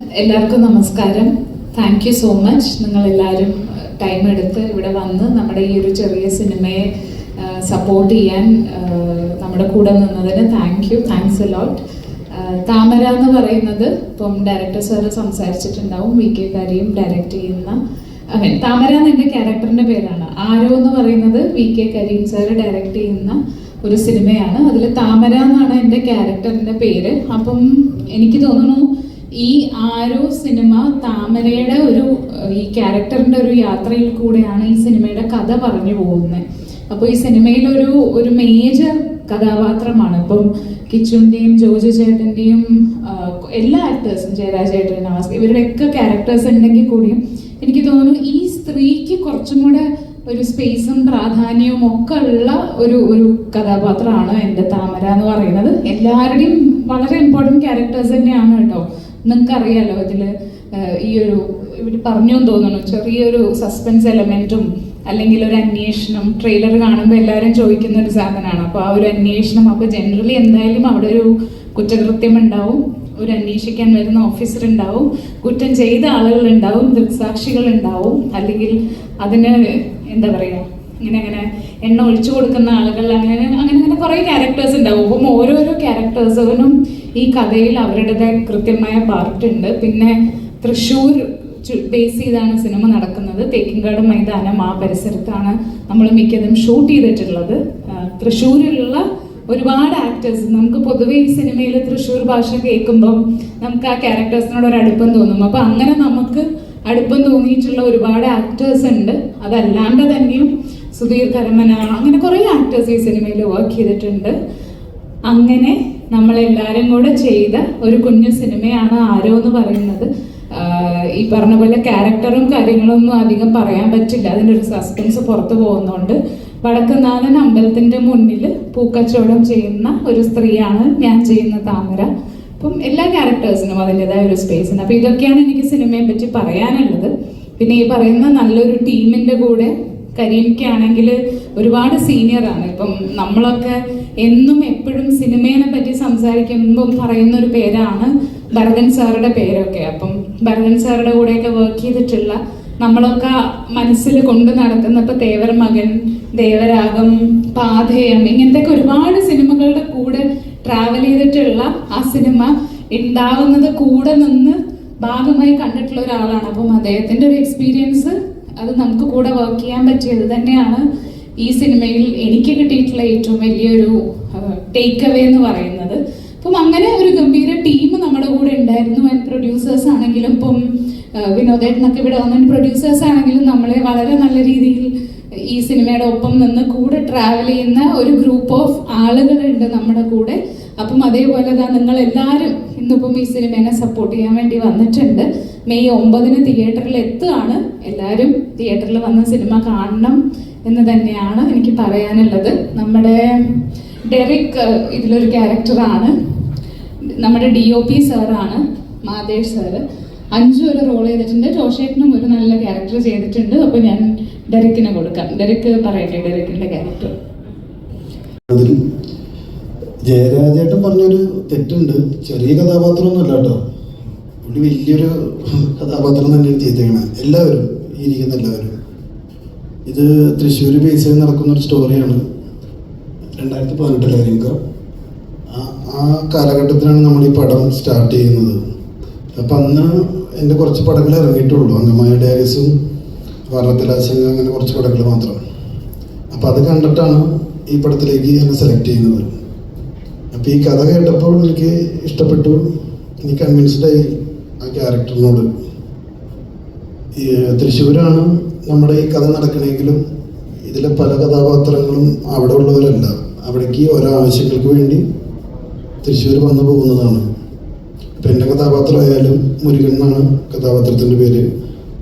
എല്ലാവർക്കും നമസ്കാരം. Thank you so much. നിങ്ങളെല്ലാവരും ടൈം എടുത്ത് ഇവിടെ വന്ന് നമ്മുടെ ഈ ഒരു ചെറിയ സിനിമയെ സപ്പോർട്ട് ചെയ്യാൻ നമ്മുടെ കൂടെ നിന്നതിന് താങ്ക്സ് എ ലോട്ട്. താമര എന്ന് പറയുന്നത് ഇപ്പം ഡയറക്ടർ സാറ് സംസാരിച്ചിട്ടുണ്ടാവും. വി.കെ. കരീം ഡയറക്റ്റ് ചെയ്യുന്ന താമര എന്ന് എൻ്റെ ക്യാരക്ടറിൻ്റെ പേരാണ്. ആരോ എന്ന് പറയുന്നത് വി.കെ. കരീം സാറ് ഡയറക്റ്റ് ചെയ്യുന്ന ഒരു സിനിമയാണ്. അതിൽ താമര എന്നാണ് എൻ്റെ ക്യാരക്ടറിൻ്റെ പേര്. അപ്പം എനിക്ക് തോന്നുന്നു ഈ ആരോ സിനിമ താമരയുടെ ഈ ക്യാരക്ടറിൻ്റെ ഒരു യാത്രയിൽ കൂടെയാണ് ഈ സിനിമയുടെ കഥ പറഞ്ഞു പോകുന്നത്. അപ്പോൾ ഈ സിനിമയിൽ ഒരു മേജർ കഥാപാത്രമാണ്. ഇപ്പം കിച്ചുവിൻ്റെയും ജോജു ചേട്ടൻ്റെയും എല്ലാ ആക്ടേഴ്സും, ജയരാജ് ചേട്ടൻ, നവാസ്, ഇവരുടെയൊക്കെ ക്യാരക്ടേഴ്സ് ഉണ്ടെങ്കിൽ കൂടിയും എനിക്ക് തോന്നുന്നു ഈ സ്ത്രീക്ക് കുറച്ചും കൂടെ ഒരു സ്പേസും പ്രാധാന്യവും ഒക്കെ ഉള്ള ഒരു കഥാപാത്രമാണ് എൻ്റെ താമര എന്ന് പറയുന്നത്. എല്ലാവരുടെയും വളരെ ഇമ്പോർട്ടൻറ്റ് ക്യാരക്ടേഴ്സ് തന്നെയാണ് കേട്ടോ. നിങ്ങൾക്കറിയാലോ ഇതിൽ ഇവർ പറഞ്ഞു തോന്നുന്നു ചെറിയൊരു സസ്പെൻസ് എലമെൻറ്റും അല്ലെങ്കിൽ ഒരു അന്വേഷണം. ട്രെയിലർ കാണുമ്പോൾ എല്ലാവരും ചോദിക്കുന്ന ഒരു സാധനമാണ്. അപ്പോൾ ആ ഒരു അന്വേഷണം, അപ്പോൾ ജനറലി എന്തായാലും അവിടെ ഒരു കുറ്റകൃത്യം ഉണ്ടാവും, ഒരു അന്വേഷിക്കാൻ വരുന്ന ഓഫീസർ ഉണ്ടാവും, കുറ്റം ചെയ്ത ആളുകളുണ്ടാവും, ദൃക്സാക്ഷികളുണ്ടാവും, അല്ലെങ്കിൽ അതിന് എന്താ പറയുക ഇങ്ങനെ എണ്ണ ഒഴിച്ചു കൊടുക്കുന്ന ആളുകൾ, അങ്ങനെ കുറേ ക്യാരക്ടേഴ്സ് ഉണ്ടാവും. അപ്പം ഓരോരോ ക്യാരക്ടേഴ്സിനും ഈ കഥയിൽ അവരുടേതായ കൃത്യമായ പാർട്ടുണ്ട്. പിന്നെ തൃശ്ശൂർ ബേസ് ചെയ്താണ് സിനിമ നടക്കുന്നത്. തേക്കിൻകാട് മൈതാനം ആ പരിസരത്താണ് നമ്മൾ മിക്കതും ഷൂട്ട് ചെയ്തിട്ടുള്ളത്. തൃശ്ശൂരിലുള്ള ഒരുപാട് ആക്ടേഴ്സ്, നമുക്ക് പൊതുവെ ഈ സിനിമയിൽ തൃശ്ശൂർ ഭാഷ കേൾക്കുമ്പം നമുക്ക് ആ ക്യാരക്ടേഴ്സിനോട് ഒരു അടുപ്പം തോന്നും. അപ്പം അങ്ങനെ നമുക്ക് അടുപ്പം തോന്നിയിട്ടുള്ള ഒരുപാട് ആക്ടേഴ്സ് ഉണ്ട്. അതല്ലാണ്ട് തന്നെയും സുധീർ കരമന, അങ്ങനെ കുറേ ആക്ടേഴ്സ് ഈ സിനിമയിൽ വർക്ക് ചെയ്തിട്ടുണ്ട്. അങ്ങനെ നമ്മളെല്ലാവരും കൂടെ ചെയ്ത ഒരു കുഞ്ഞു സിനിമയാണ് ആരോ എന്ന് പറയുന്നത്. ഈ പറഞ്ഞ പോലെ ക്യാരക്ടറും കാര്യങ്ങളൊന്നും അധികം പറയാൻ പറ്റില്ല, അതിൻ്റെ ഒരു സസ്പെൻസ് പുറത്തു പോകുന്നുണ്ട്. വടക്കുന്നാഥൻ അമ്പലത്തിൻ്റെ മുന്നിൽ പൂക്കച്ചവടം ചെയ്യുന്ന ഒരു സ്ത്രീയാണ് ഞാൻ ചെയ്യുന്ന താമര. അപ്പം എല്ലാ ക്യാരക്ടേഴ്സിനും അതിൻ്റെതായ ഒരു സ്പേസ് ഉണ്ട്. അപ്പം ഇതൊക്കെയാണ് എനിക്ക് സിനിമയെ പറ്റി പറയാനുള്ളത്. പിന്നെ ഈ പറയുന്ന നല്ലൊരു ടീമിൻ്റെ കൂടെ കരീംക്കാണെങ്കിൽ ഒരുപാട് സീനിയറാണ്. ഇപ്പം നമ്മളൊക്കെ എന്നും എപ്പോഴും സിനിമയെ പറ്റി സംസാരിക്കുമ്പം പറയുന്നൊരു പേരാണ് ഭരതൻ സാറുടെ പേരൊക്കെ. അപ്പം ഭരതൻ സാറുടെ കൂടെയൊക്കെ വർക്ക് ചെയ്തിട്ടുള്ള നമ്മളൊക്കെ മനസ്സിൽ കൊണ്ട് നടക്കുന്ന ഇപ്പം തേവർ മകൻ, ദേവരാഗം, പാഥേയം, ഇങ്ങനത്തെയൊക്കെ ഒരുപാട് സിനിമകളുടെ കൂടെ ട്രാവൽ ചെയ്തിട്ടുള്ള ആ സിനിമ ഉണ്ടാവുന്നത് കൂടെ നിന്ന് ഭാഗമായി കണ്ടിട്ടുള്ള ഒരാളാണ്. അപ്പം അദ്ദേഹത്തിൻ്റെ ഒരു എക്സ്പീരിയൻസ് അത് നമുക്ക് കൂടെ വർക്ക് ചെയ്യാൻ പറ്റിയത് തന്നെയാണ് ഈ സിനിമയിൽ എനിക്ക് കിട്ടിയിട്ടുള്ള ഏറ്റവും വലിയൊരു ടേക്ക് അവേ എന്ന് പറയുന്നത്. അപ്പം അങ്ങനെ ഒരു ഗംഭീര ടീം നമ്മുടെ കൂടെ ഉണ്ടായിരുന്നു. ആൻഡ് പ്രൊഡ്യൂസേഴ്സ് ആണെങ്കിലും ഇപ്പം വിനോദേട്ടനൊക്കെ ഇവിടെ വന്ന പ്രൊഡ്യൂസേഴ്സ് ആണെങ്കിലും നമ്മളെ വളരെ നല്ല രീതിയിൽ ഈ സിനിമയുടെ ഒപ്പം നിന്ന് കൂടെ ട്രാവൽ ചെയ്യുന്ന ഒരു ഗ്രൂപ്പ് ഓഫ് ആളുകളുണ്ട് നമ്മുടെ കൂടെ. അപ്പം അതേപോലെ തന്നെ നിങ്ങളെല്ലാവരും ഇന്നിപ്പം ഈ സിനിമേനെ സപ്പോർട്ട് ചെയ്യാൻ വേണ്ടി വന്നിട്ടുണ്ട്. മെയ് 9 തിയേറ്ററിൽ എത്തുകയാണ്. എല്ലാവരും തിയേറ്ററിൽ വന്ന് സിനിമ കാണണം എന്ന് തന്നെയാണ് എനിക്ക് പറയാനുള്ളത്. നമ്മുടെ ഡെറിക് ഇതിലൊരു ക്യാരക്ടറാണ്. നമ്മുടെ DOP സാറാണ്, മാതേഷ് സാറ്. 5 ഒരു റോൾ ചെയ്തിട്ടുണ്ട്. ജോഷേട്ടനും ഒരു നല്ല ക്യാരക്ടർ ചെയ്തിട്ടുണ്ട്. അപ്പോൾ ഞാൻ ഡെറിക്കിനെ കൊടുക്കാം. ഡെറിക്ക് പറയട്ടെ ഡെറിക്കിൻ്റെ ക്യാരക്ടർ. ജയരാജേട്ടൻ പറഞ്ഞൊരു തെറ്റുണ്ട്. ചെറിയ കഥാപാത്രമൊന്നുമല്ല കേട്ടോ, പുള്ളി വലിയൊരു കഥാപാത്രം തന്നെയാണ് ചെയ്തേക്കണേ. എല്ലാവരും ഈ ഇരിക്കുന്ന എല്ലാവരും. ഇത് തൃശ്ശൂർ ബേസ് ചെയ്ത് നടക്കുന്നൊരു സ്റ്റോറിയാണ്. 2018 ആ കാലഘട്ടത്തിലാണ് നമ്മൾ ഈ പടം സ്റ്റാർട്ട് ചെയ്യുന്നത്. അപ്പം അന്ന് എൻ്റെ കുറച്ച് പടങ്ങൾ ഇറങ്ങിയിട്ടുള്ളൂ. അങ്കമായ ഡയറീസും വർണ്ണത്തിലാശങ്ക, അങ്ങനെ കുറച്ച് പടങ്ങൾ മാത്രം. അപ്പം അത് കണ്ടിട്ടാണ് ഈ പടത്തിലേക്ക് എന്നെ സെലക്ട് ചെയ്യുന്നത്. അപ്പോൾ ഈ കഥ കേട്ടപ്പോൾ എനിക്ക് ഇഷ്ടപ്പെട്ടു, എനിക്ക് കൺവിൻസ്ഡായി ആ ക്യാരക്ടറിനോട്. ഈ തൃശ്ശൂരാണ് നമ്മുടെ ഈ കഥ നടക്കണമെങ്കിലും ഇതിലെ പല കഥാപാത്രങ്ങളും അവിടെ ഉള്ളവരല്ല. അവിടേക്ക് ഓരോ ആവശ്യങ്ങൾക്ക് വേണ്ടി തൃശ്ശൂർ വന്നു പോകുന്നതാണ്. ഇപ്പം എൻ്റെ കഥാപാത്രമായാലും മുരുകൻ എന്നാണ് കഥാപാത്രത്തിൻ്റെ പേര്.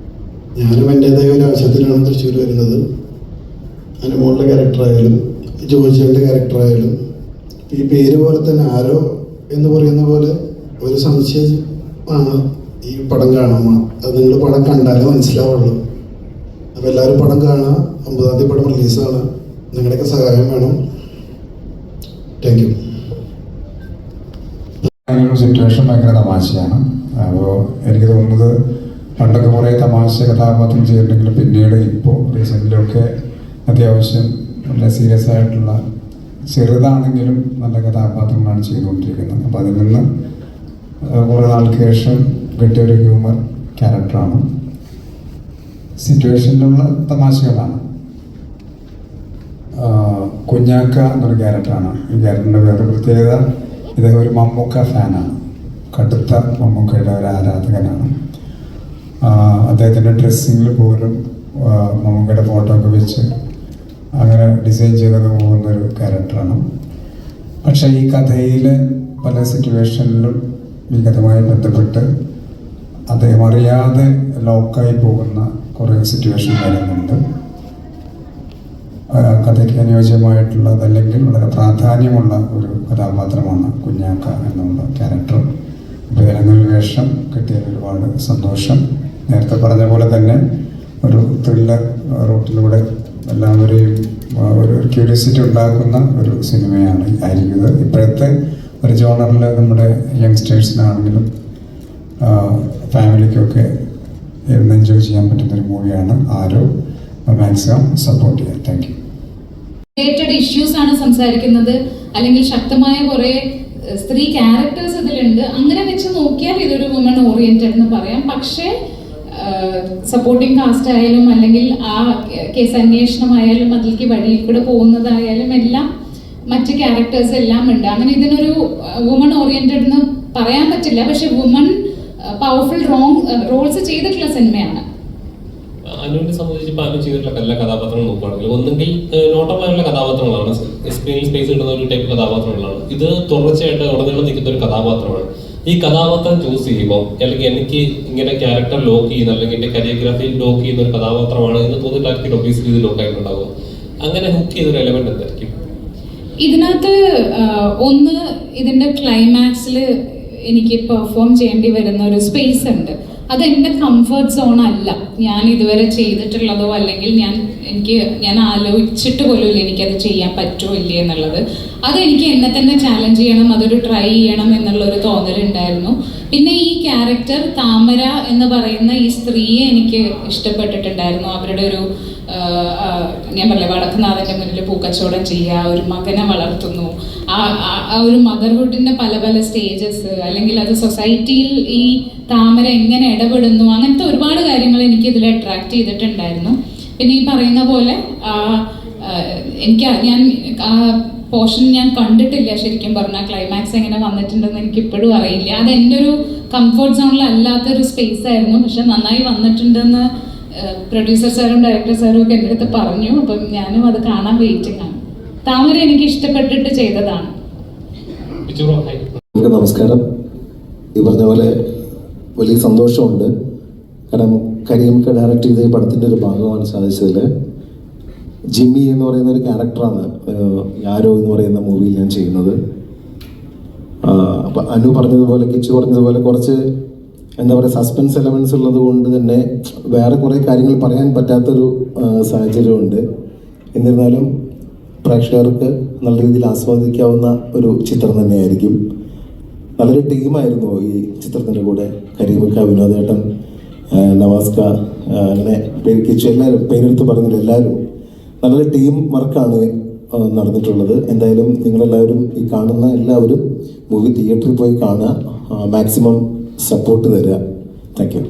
ഞാനും എൻ്റേതായ ഒരു ആവശ്യത്തിനാണ് തൃശ്ശൂർ വരുന്നത്. അനുമോളുടെ ക്യാരക്ടറായാലും ജോജിയുടെ ക്യാരക്ടറായാലും ഈ പേര് പോലെ തന്നെ ആരോ എന്ന് പറയുന്ന പോലെ ഒരു സംശയമാണ് ഈ പടം കാണുമ്പോൾ. അത് നിങ്ങൾ പടം കണ്ടാലേ മനസ്സിലാവുള്ളൂ. അപ്പോൾ എല്ലാവരും പടം കാണുക. 9-ാം തീയതി പടം റിലീസാണ്. നിങ്ങളുടെയൊക്കെ സഹായം വേണം. Thank you. സിറ്റുവേഷൻ ഭയങ്കര തമാശയാണ്. അപ്പോൾ എനിക്ക് തോന്നുന്നത് പണ്ടൊക്കെ കുറേ തമാശ കഥാപാത്രം ചെയ്തിട്ടുണ്ടെങ്കിലും പിന്നീട് ഇപ്പോൾ റീസെൻ്റിലൊക്കെ അത്യാവശ്യം നല്ല സീരിയസ് ആയിട്ടുള്ള ചെറുതാണെങ്കിലും നല്ല കഥാപാത്രങ്ങളാണ് ചെയ്തുകൊണ്ടിരിക്കുന്നത്. അപ്പോൾ അതിൽ നിന്ന് കുറേ നാൾക്ക് ശേഷം കിട്ടിയൊരു ഹ്യൂമർ ക്യാരക്ടറാണ്. സിറ്റുവേഷനിലുള്ള തമാശകളാണ്. കുഞ്ഞാക്ക എന്നൊരു ക്യാരക്ടറാണ്. ഈ ക്യാരക്ടറിൻ്റെ വേറെ പ്രത്യേകത, ഇദ്ദേഹം ഒരു മമ്മൂക്ക ഫാനാണ്, കടുത്ത മമ്മൂക്കയുടെ ഒരു ആരാധകനാണ്. അദ്ദേഹത്തിൻ്റെ ഡ്രസ്സിങ്ങിൽ പോലും മമ്മൂക്കയുടെ ഫോട്ടോ ഒക്കെ വെച്ച് അങ്ങനെ ഡിസൈൻ ചെയ്തൊക്കെ പോകുന്നൊരു ക്യാരക്ടറാണ്. പക്ഷേ ഈ കഥയിൽ പല സിറ്റുവേഷനിലും ഈ കഥയുമായി ബന്ധപ്പെട്ട് അദ്ദേഹം അറിയാതെ ലോക്കായി പോകുന്ന കുറേ സിറ്റുവേഷൻ വരുന്നുണ്ട്. കഥയ്ക്ക് അനുയോജ്യമായിട്ടുള്ളതല്ലെങ്കിൽ വളരെ പ്രാധാന്യമുള്ള ഒരു കഥാപാത്രമാണ് കുഞ്ഞാക്ക എന്നുള്ള ക്യാരക്ടർ. വേലങ്ങളിൽ വേഷം കിട്ടിയതിൽ ഒരുപാട് സന്തോഷം. നേരത്തെ പറഞ്ഞ പോലെ തന്നെ ഒരു ത്രില്ലർ റൂട്ടിലൂടെ എല്ലാവരെയും ഒരു ക്യൂരിയോസിറ്റി ഉണ്ടാക്കുന്ന ഒരു സിനിമയാണ് ആയിരിക്കുന്നത്. ഇപ്പോഴത്തെ ഒരു ജോണറിൽ നമ്മുടെ യങ്സ്റ്റേഴ്സിനാണെങ്കിലും ഫാമിലിക്കൊക്കെ ഇരുന്ന് എൻജോയ് ചെയ്യാൻ പറ്റുന്നൊരു മൂവിയാണ് ആരോ. മാക്സിമം സപ്പോർട്ട് ചെയ്യാം. Thank you. റിലേറ്റഡ് ഇഷ്യൂസ് ആണ് സംസാരിക്കുന്നത്, അല്ലെങ്കിൽ ശക്തമായ കുറേ സ്ത്രീ ക്യാരക്ടേഴ്സ് ഇതിലുണ്ട്. അങ്ങനെ വെച്ച് നോക്കിയാൽ ഇതൊരു വുമൺ ഓറിയന്റഡ് എന്ന് പറയാം. പക്ഷേ സപ്പോർട്ടിംഗ് കാസ്റ്റ് ആയാലും അല്ലെങ്കിൽ ആ കേസ് അന്വേഷണമായാലും അതിലേക്ക് വഴിയിൽ കൂടെ പോകുന്നതായാലും എല്ലാം മറ്റ് ക്യാരക്ടേഴ്സ് എല്ലാം ഉണ്ട്. അങ്ങനെ ഇതിനൊരു വുമൺ ഓറിയന്റഡ് എന്ന് പറയാൻ പറ്റില്ല. പക്ഷെ വുമൺ പവർഫുൾ റോൾസ് ചെയ്തിട്ടുള്ള സിനിമയാണ്. അനുവിനെ സംബന്ധിച്ച് ഇപ്പോൾ അനു ചെയ്തിട്ടുള്ള എല്ലാ കഥാപാത്രങ്ങൾ നോക്കുകയാണെങ്കിൽ ഒന്നെങ്കിൽ നോട്ടമായുള്ള കഥാപാത്രങ്ങളാണ്, സ്ക്രീനിൽ സ്പേസ് കിട്ടുന്ന ഒരു ടൈപ്പ് കഥാപാത്രങ്ങളാണ്. ഇത് തുടർച്ചയായിട്ട് ഉടനീളം നിൽക്കുന്ന ഒരു കഥാപാത്രമാണ്. ഈ കഥാപാത്രം ചൂസ് ചെയ്യുമ്പോൾ അല്ലെങ്കിൽ എനിക്ക് ഇങ്ങനെ ക്യാരക്ടർ ലോക്ക് ചെയ്യുന്ന അല്ലെങ്കിൽ എൻ്റെ കരിയോഗ്രാഫി ലോക്ക് ചെയ്യുന്ന ഒരു കഥാപാത്രമാണ് എന്ന് തോന്നിയിട്ടായിരിക്കും ഒബ്വിയസ്ലി ഇത് ലോക്ക് ആയിട്ടുണ്ടാവുക. അങ്ങനെ ഹുക്ക് ചെയ്തൊരു എലമെന്റ് എന്തായിരിക്കും ഇതിനകത്ത്? ഒന്ന്, ഇതിന്റെ ക്ലൈമാക്സിൽ എനിക്ക് പെർഫോം ചെയ്യേണ്ടി വരുന്ന ഒരു സ്പേസ് ഉണ്ട്. അത് എൻ്റെ കംഫർട്ട് സോൺ അല്ല. ഞാൻ ഇതുവരെ ചെയ്തിട്ടുള്ളതോ അല്ലെങ്കിൽ ഞാൻ ആലോചിച്ചിട്ട് പോലും എനിക്കത് ചെയ്യാൻ പറ്റുമോ ഇല്ലേ എന്നുള്ളത്. അതെനിക്ക് എന്നെ തന്നെ ചാലഞ്ച് ചെയ്യണം, അതൊരു ട്രൈ ചെയ്യണം എന്നുള്ളൊരു തോന്നലുണ്ടായിരുന്നു. പിന്നെ ഈ ക്യാരക്ടർ താമര എന്ന് പറയുന്ന ഈ സ്ത്രീയെ എനിക്ക് ഇഷ്ടപ്പെട്ടിട്ടുണ്ടായിരുന്നു. അവരുടെ ഒരു ഞാൻ പറഞ്ഞ വടക്കുനാഥൻ്റെ മുന്നിൽ പൂക്കച്ചവടം ചെയ്യുക, ഒരു മകനെ വളർത്തുന്നു, ആ ഒരു മദർഹുഡിൻ്റെ പല പല സ്റ്റേജസ്, അല്ലെങ്കിൽ അത് സൊസൈറ്റിയിൽ ഈ താമര എങ്ങനെ ഇടപെടുന്നു, അങ്ങനത്തെ ഒരുപാട് കാര്യങ്ങൾ എനിക്ക് ഇതിൽ അട്രാക്ട് ചെയ്തിട്ടുണ്ടായിരുന്നു. പിന്നെ ഈ പറയുന്ന പോലെ ഞാൻ ആ പോർഷൻ ഞാൻ കണ്ടിട്ടില്ല. ശരിക്കും പറഞ്ഞാൽ ക്ലൈമാക്സ് എങ്ങനെ വന്നിട്ടുണ്ടെന്ന് എനിക്ക് ഇപ്പോഴും അറിയില്ല. അത് എൻ്റെ ഒരു കംഫർട്ട് സോണിലല്ലാത്തൊരു സ്പേസ് ആയിരുന്നു. പക്ഷെ നന്നായി വന്നിട്ടുണ്ടെന്ന് പ്രൊഡ്യൂസർ സാറും ഡയറക്ടർ സാറും ഒക്കെ എൻ്റെ അടുത്ത് പറഞ്ഞു. അപ്പം ഞാനും അത് കാണാൻ വെയിറ്റിംഗ് ആണ്. താമര എനിക്ക് ഇഷ്ടപ്പെട്ടിട്ട് ചെയ്തതാണ്. നമസ്കാരം. ഈ പറഞ്ഞ പോലെ വലിയ സന്തോഷമുണ്ട്. കാരണം കരീംക്ക് ഡയറക്റ്റ് ചെയ്ത ഈ പടത്തിൻ്റെ ഒരു ഭാഗമാണ് സാധിച്ചതിൽ. ജിമ്മി എന്ന് പറയുന്ന ഒരു ക്യാരക്ടറാണ് യാരോ എന്ന് പറയുന്ന മൂവിയിൽ ഞാൻ ചെയ്യുന്നത്. അപ്പം അനു പറഞ്ഞതുപോലെ, കിച്ചു പറഞ്ഞതുപോലെ കുറച്ച് എന്താ പറയുക സസ്പെൻസ് എലമെൻറ്റ്സ് ഉള്ളത് കൊണ്ട് തന്നെ വേറെ കുറേ കാര്യങ്ങൾ പറയാൻ പറ്റാത്തൊരു സാഹചര്യമുണ്ട്. എന്നിരുന്നാലും പ്രേക്ഷകർക്ക് നല്ല രീതിയിൽ ആസ്വദിക്കാവുന്ന ഒരു ചിത്രം തന്നെയായിരിക്കും. നല്ലൊരു ടീമായിരുന്നു ഈ ചിത്രത്തിൻ്റെ കൂടെ. കരീമക്ക, വിനോദേട്ടൻ, നവാസ്ക, അങ്ങനെ കിച്ചു, എല്ലാവരും പേരെടുത്ത് പറഞ്ഞില്ല, എല്ലാവരും നല്ലൊരു ടീം വർക്കാണ് നടന്നിട്ടുള്ളത്. എന്തായാലും നിങ്ങളെല്ലാവരും ഈ കാണുന്ന എല്ലാവരും മൂവി തിയേറ്ററിൽ പോയി കാണുക, മാക്സിമം സപ്പോർട്ട് തരിക. Thank you.